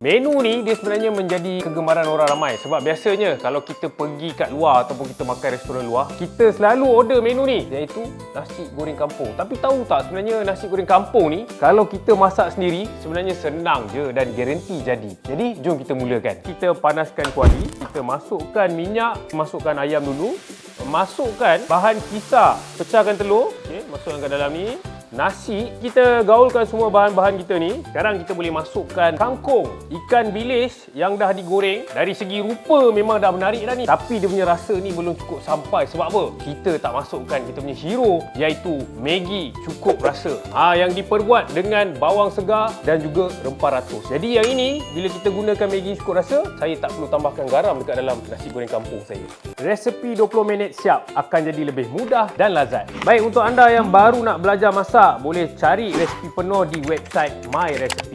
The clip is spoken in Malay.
Menu ni dia sebenarnya menjadi kegemaran orang ramai sebab biasanya kalau kita pergi kat luar ataupun kita makan restoran luar, kita selalu order menu ni iaitu nasi goreng kampung. Tapi tahu tak sebenarnya nasi goreng kampung ni kalau kita masak sendiri sebenarnya senang je dan garanti jadi. Jadi jom kita mulakan. Kita panaskan kuali, kita masukkan minyak, masukkan ayam dulu, masukkan bahan kisar, pecahkan telur, okey, masukkan ke dalam ni. Nasi, kita gaulkan semua bahan-bahan kita ni. Sekarang kita boleh masukkan kangkung, ikan bilis yang dah digoreng. Dari segi rupa memang dah menarik dah ni. Tapi dia punya rasa ni belum cukup sampai. Sebab apa? Kita tak masukkan kita punya hero iaitu Maggi cukup rasa. Yang diperbuat dengan bawang segar dan juga rempah ratus. Jadi yang ini, bila kita gunakan Maggi cukup rasa, saya tak perlu tambahkan garam dekat dalam nasi goreng kampung saya. Resepi 20 minit siap, akan jadi lebih mudah dan lazat. Baik, untuk anda yang baru nak belajar masak, boleh cari resipi penuh di website My Recipe.